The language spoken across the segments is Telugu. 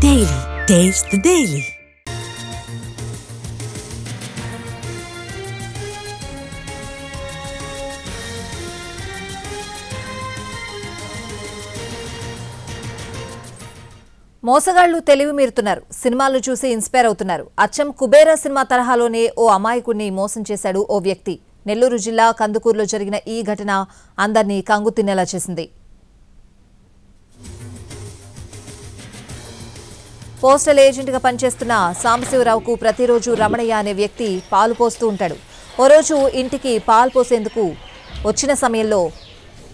Daily. Taste the Daily. మోసగాళ్లు తెలివి మీరుతున్నారు. సినిమాలు చూసి ఇన్స్పైర్ అవుతున్నారు. అచ్చం కుబేరా సినిమా తరహాలోనే ఓ అమాయకుడిని మోసం చేశాడు ఓ వ్యక్తి. నెల్లూరు జిల్లా కందుకూరులో జరిగిన ఈ ఘటన అందర్నీ కంగు తినేలా చేసింది. పోస్టల్ ఏజెంట్గా పనిచేస్తున్న సాంబశివరావుకు ప్రతిరోజు రమణయ్య అనే వ్యక్తి పాలు పోస్తూ ఉంటాడు. ఓ రోజు ఇంటికి పాలు పోసేందుకు వచ్చిన సమయంలో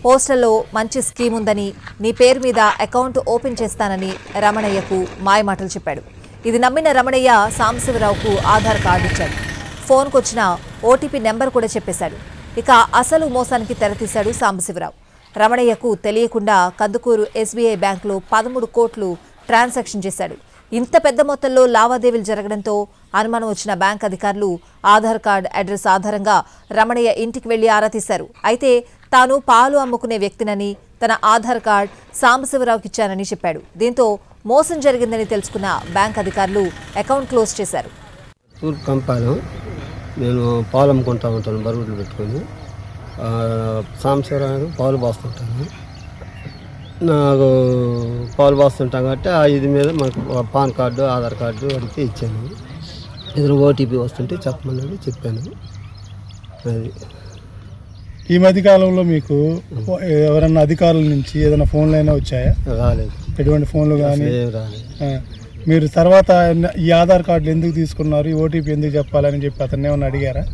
పోస్టల్లో మంచి స్కీమ్ ఉందని, నీ పేరు మీద అకౌంట్ ఓపెన్ చేస్తానని రమణయ్యకు మాయమాటలు చెప్పాడు. ఇది నమ్మిన రమణయ్య సాంబశివరావుకు ఆధార్ కార్డు ఇచ్చాడు. ఫోన్కు వచ్చిన ఓటీపీ నెంబర్ కూడా చెప్పేశాడు. ఇక అసలు మోసానికి తెరతీశాడు సాంబశివరావు. రమణయ్యకు తెలియకుండా కందుకూరు ఎస్బీఐ బ్యాంకులో 13 కోట్లు ట్రాన్సాక్షన్ చేశాడు. ఇంత పెద్ద మొత్తంలో లావాదేవీలు జరగడంతో అనుమానం వచ్చిన బ్యాంక్ అధికారులు ఆధార్ కార్డు అడ్రస్ ఆధారంగా రమణయ్య ఇంటికి వెళ్లి ఆరా తీశారు. అయితే తాను పాలు అమ్ముకునే వ్యక్తినని, తన ఆధార్ కార్డు సాంబశివరావుకి ఇచ్చానని చెప్పాడు. దీంతో మోసం జరిగిందని తెలుసుకున్న బ్యాంక్ అధికారులు అకౌంట్ క్లోజ్ చేశారు. తూర్పు కంపాలం నేను పాలు అమ్ముకుంటా ఉంటాను, బరుగులు పెట్టుకొని. సాంబశివరావు పాలు పోస్తుంటాను. నాకు పాలు పోస్తుంటాం కాబట్టి ఇది మీద మనకు పాన్ కార్డు ఆధార్ కార్డు అడిగితే ఇచ్చాను. ఏదైనా ఓటీపీ వస్తుంటే చెప్పమన్నది చెప్పాను. అది ఈ మధ్య కాలంలో మీకు ఎవరన్నా అధికారుల నుంచి ఏదైనా ఫోన్లు అయినా వచ్చాయా? రాలేదు, ఎటువంటి ఫోన్లు కానీ రాలేదు. మీరు తర్వాత ఈ ఆధార్ కార్డులు ఎందుకు తీసుకున్నారు, ఈ ఓటీపీ ఎందుకు చెప్పాలని చెప్పి అతన్ని ఏమన్నా అడిగారా?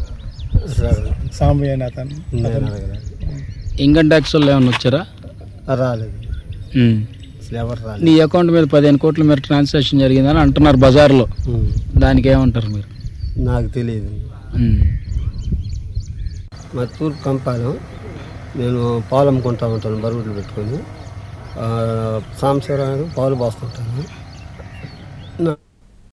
సాంబయ్య అని అతను ఇన్కమ్ ట్యాక్స్ వాళ్ళు ఏమన్నా వచ్చారా? రాలేదు, ఎవరు రాలేదు. నీ అకౌంట్ మీద 15 కోట్లు మీరు ట్రాన్సాక్షన్ జరిగిందని అంటున్నారు బజార్లో, దానికి ఏమంటారు మీరు? నాకు తెలియదు. మా తూర్పు కంపాలం నేను పాలు అమ్ముకుంటా ఉంటాను, బరుగులు పెట్టుకొని. సాంబశివరావు పాలు పోస్తుంటాను.